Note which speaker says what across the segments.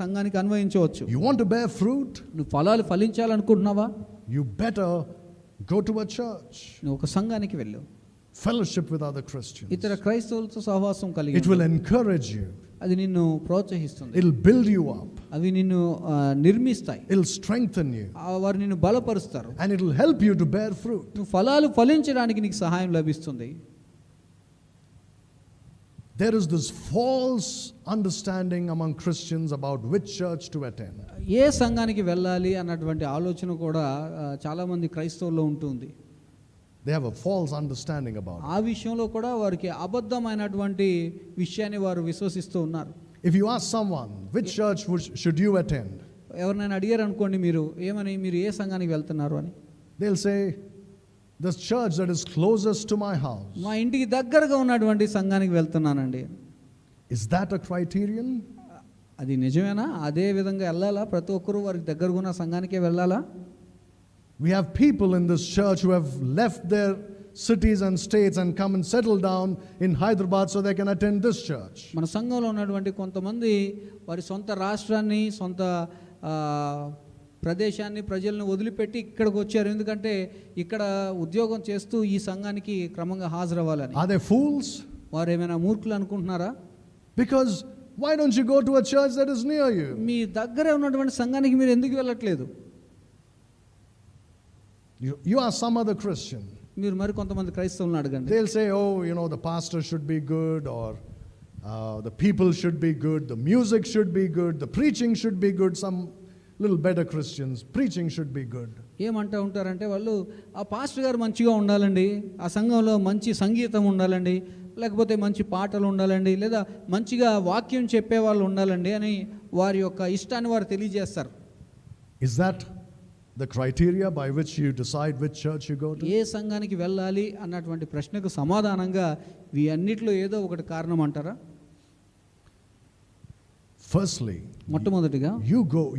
Speaker 1: సంఘానికి అన్వయించవచ్చు.
Speaker 2: You want to bear fruit?
Speaker 1: నువ్వు ఫలాలు ఫలించాలనుకుంటున్నావా?
Speaker 2: You better go to a church.
Speaker 1: నువ్వు ఒక సంఘానికి వెళ్ళు.
Speaker 2: Fellowship with other Christians.
Speaker 1: ఇతర క్రైస్తవులతో సహవాసం కలిగి.
Speaker 2: It will encourage you.
Speaker 1: అది నిన్ను ప్రోత్సహిస్తుంది.
Speaker 2: It'll build you up.
Speaker 1: అవి నిన్ను నిర్మిస్తాయి.
Speaker 2: It'll strengthen you.
Speaker 1: వారు నిన్ను బలపరుస్తారు.
Speaker 2: And it'll help you to bear fruit.
Speaker 1: నువ్వు ఫలాలు ఫలించడానికి నీకు సహాయం లభిస్తుంది.
Speaker 2: There is this false understanding among Christians about which church to attend.
Speaker 1: ఏ సంఘానికి వెళ్ళాలి అన్నటువంటి ఆలోచన కూడా చాలా మంది క్రైస్తవుల్లో ఉంటుంది.
Speaker 2: They have a false understanding about it.
Speaker 1: ఆ విషయంలో కూడా వారికి అబద్ధమైనటువంటి విషయాన్ని వారు విశ్వసిస్తూ ఉన్నారు.
Speaker 2: If you ask someone which church should you attend,
Speaker 1: ఎవరినైనా అడిగారు అనుకోండి, మీరు ఏ సంఘానికి వెళ్తున్నారు అని,
Speaker 2: they'll say the church that is closest to my house.
Speaker 1: మా ఇంటికి దగ్గరగా ఉన్నటువంటి సంఘానికి వెళ్తున్నానండి.
Speaker 2: Is that a criterion?
Speaker 1: అది నిజమేనా? అదే విధంగా వెళ్ళాలా? ప్రతి ఒక్కరూ వారికి దగ్గరగా ఉన్న సంఘానికే వెళ్ళాలా?
Speaker 2: We have people in this church who have left their cities and states and come and settle down in Hyderabad so they can attend this church.
Speaker 1: మన సంఘంలో ఉన్నటువంటి కొంతమంది వారి సొంత రాష్ట్రాన్ని, సొంత ప్రదేశాన్ని, ప్రజలను వదిలిపెట్టి ఇక్కడికి వచ్చారు. ఎందుకంటే ఇక్కడ ఉద్యోగం చేస్తూ ఈ సంఘానికి క్రమంగా హాజరవ్వాలని.
Speaker 2: Are they fools?
Speaker 1: వారు ఏమైనా మూర్ఖులు అనుకుంటున్నారా?
Speaker 2: Because why don't you go to a church that is near you?
Speaker 1: మీ దగ్గరే ఉన్నటువంటి సంఘానికి మీరు ఎందుకు వెళ్ళట్లేదు?
Speaker 2: You are some other Christian.
Speaker 1: మీరు మరి కొంతమంది క్రైస్తవులను అడగండి.
Speaker 2: They'll say, oh, the pastor should be good, or the people should be good, the music should be good, the preaching should be good. Some little better Christians, preaching should be good.
Speaker 1: ఏమంటూ ఉంటారంటే వాళ్ళు, ఆ pastor గారు మంచిగా ఉండాలండి, ఆ సంఘంలో మంచి సంగీతం ఉండాలండి, లేకపోతే మంచి పాటలు ఉండాలండి, లేదా మంచిగా వాక్యం చెప్పే వాళ్ళు ఉండాలండి అని వారి యొక్క ఇష్టాన్ని వారు తెలియజేస్తారు.
Speaker 2: Is that the criteria by which you decide which church you go to?
Speaker 1: ఏ సంఘానికి వెళ్ళాలి అన్నటువంటి ప్రశ్నకు సమాధానంగా ఈ అన్నిట్లో ఏదో ఒకటి కారణం అంటారా?
Speaker 2: Firstly,
Speaker 1: మొట్టమొదటిగా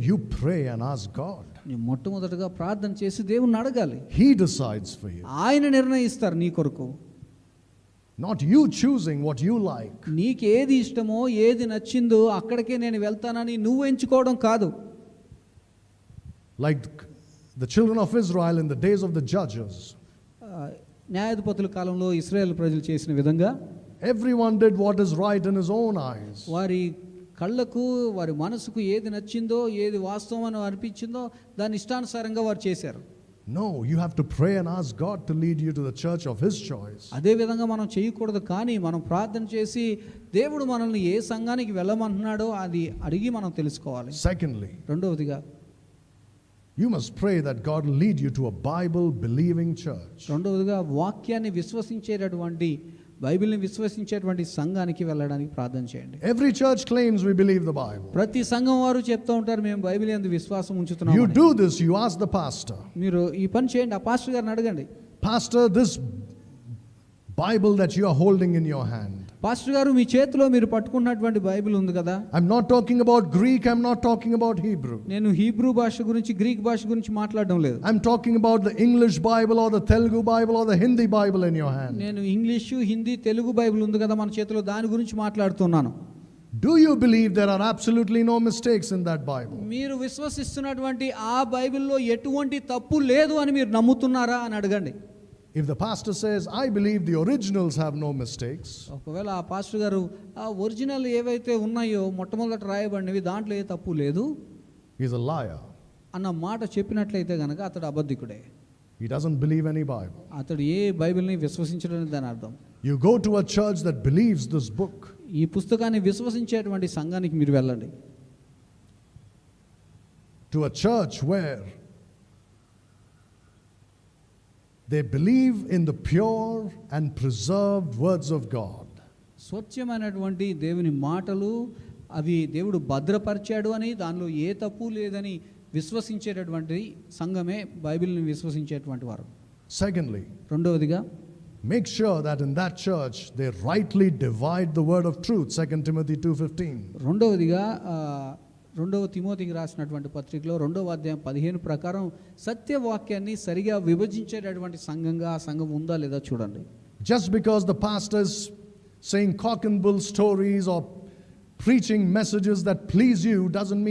Speaker 2: you pray and ask God.
Speaker 1: మొట్టమొదటిగా ప్రార్థన చేసి దేవుణ్ణి అడగాలి.
Speaker 2: He decides for you.
Speaker 1: ఆయన నిర్ణయిస్తారు నీ కొరకు.
Speaker 2: Not you choosing what you like.
Speaker 1: నీకు ఏది ఇష్టమో, ఏది నచ్చిందో అక్కడికే నేను వెళ్తానని నువ్వు ఎంచుకోవడం కాదు.
Speaker 2: Like the children of Israel in the days of the judges.
Speaker 1: న్యాయాధిపతుల కాలంలో ఇశ్రాయేలు ప్రజలు చేసిన విధంగా
Speaker 2: everyone did what is right in his own eyes.
Speaker 1: వారి కళ్ళకు, వారి మనసుకు ఏది నచ్చిందో, ఏది వాస్తవం అని అనిపించిందో దాని ఇష్టానుసారంగా వారు చేశారు.
Speaker 2: No, you have to pray and ask God to lead you to the church of his choice.
Speaker 1: అదే విధంగా మనం చేయకూడదు. కానీ మనం ప్రార్థన చేసి దేవుడు మనల్ని ఏ సంఘానికి వెళ్ళమంటున్నాడో అది అడిగి మనం తెలుసుకోవాలి.
Speaker 2: Secondly,
Speaker 1: రెండవదిగా
Speaker 2: you must pray that God will lead you to a Bible believing church.
Speaker 1: రెండవదిగా వాక్యాన్ని విశ్వసించేటటువంటి, బైబిల్ని విశ్వసించేటువంటి సంఘానికి వెళ్ళడానికి ప్రార్థన చేయండి.
Speaker 2: Every church claims we believe the Bible.
Speaker 1: ప్రతి సంఘం వారు చెప్తూ ఉంటారు, మేము బైబిల్ యందు విశ్వాసం ఉంచుతున్నాం.
Speaker 2: You do this, you ask the pastor.
Speaker 1: మీరు ఈ పని చేయండి, ఆ పాస్టర్ గారిని అడగండి.
Speaker 2: Pastor, this Bible that you are holding in your hand,
Speaker 1: pastor గారు మీ చేతిలో మీరు పట్టుకున్నటువంటి బైబిల్ ఉంది కదా.
Speaker 2: I'm not talking about Greek, I'm not talking about Hebrew.
Speaker 1: నేను హీబ్రూ భాష గురించి, గ్రీక్ భాష గురించి మాట్లాడడం లేదు.
Speaker 2: I'm talking about the English Bible or the Telugu Bible or the Hindi Bible in your hand.
Speaker 1: నేను ఇంగ్లీషు, హిందీ, తెలుగు బైబిల్ ఉంది కదా మన చేతిలో, దాని గురించి మాట్లాడుతున్నాను.
Speaker 2: Do you believe there are absolutely no mistakes in that Bible?
Speaker 1: మీరు విశ్వసిస్తున్నటువంటి ఆ బైబిల్లో ఎటువంటి తప్పు లేదు అని మీరు నమ్ముతున్నారా అని అడగండి.
Speaker 2: If the pastor says, I believe the originals have no mistakes,
Speaker 1: ఒకవేళ ఆ పాస్టర్ గారు ఆ ఒరిజినల్ ఏవైతే ఉన్నాయో మొట్టమొదట రాయబడినవి దాంట్లో ఏ తప్పు లేదు
Speaker 2: he's a liar.
Speaker 1: అన్న మాట చెప్పినట్లయితే గనక అతడు అబద్ధికుడే.
Speaker 2: He doesn't believe any Bible.
Speaker 1: అతడు ఏ బైబిల్ని విశ్వసించడం దాని అర్థం.
Speaker 2: You go to a church that believes this book.
Speaker 1: ఈ పుస్తకాన్ని విశ్వసించేటువంటి సంఘానికి మీరు వెళ్ళండి.
Speaker 2: To a church where they believe in the pure and preserved words of God.
Speaker 1: స్వచ్ఛమైనటువంటి దేవుని మాటలు, అవి దేవుడు భద్రపరిచాడు అని, దానిలో ఏ తప్పు లేదని విశ్వసించేటటువంటి సంఘమే బైబిల్ని విశ్వసించేటువంటి వారు.
Speaker 2: Secondly,
Speaker 1: రెండవదిగా
Speaker 2: make sure that in that church they rightly divide the word of truth. 2 Timothy 2:15.
Speaker 1: రెండవదిగా రెండవ తిమోతికి రాసినటువంటి పత్రికలో 2వ అధ్యాయం 15 ప్రకారం సత్యవాక్యాన్ని సరిగా విభజించేటటువంటి సంఘంగా ఆ సంఘం ఉందా లేదా చూడండి.
Speaker 2: Just because the pastor is saying cock and bull stories or preaching messages that please you doesn't mean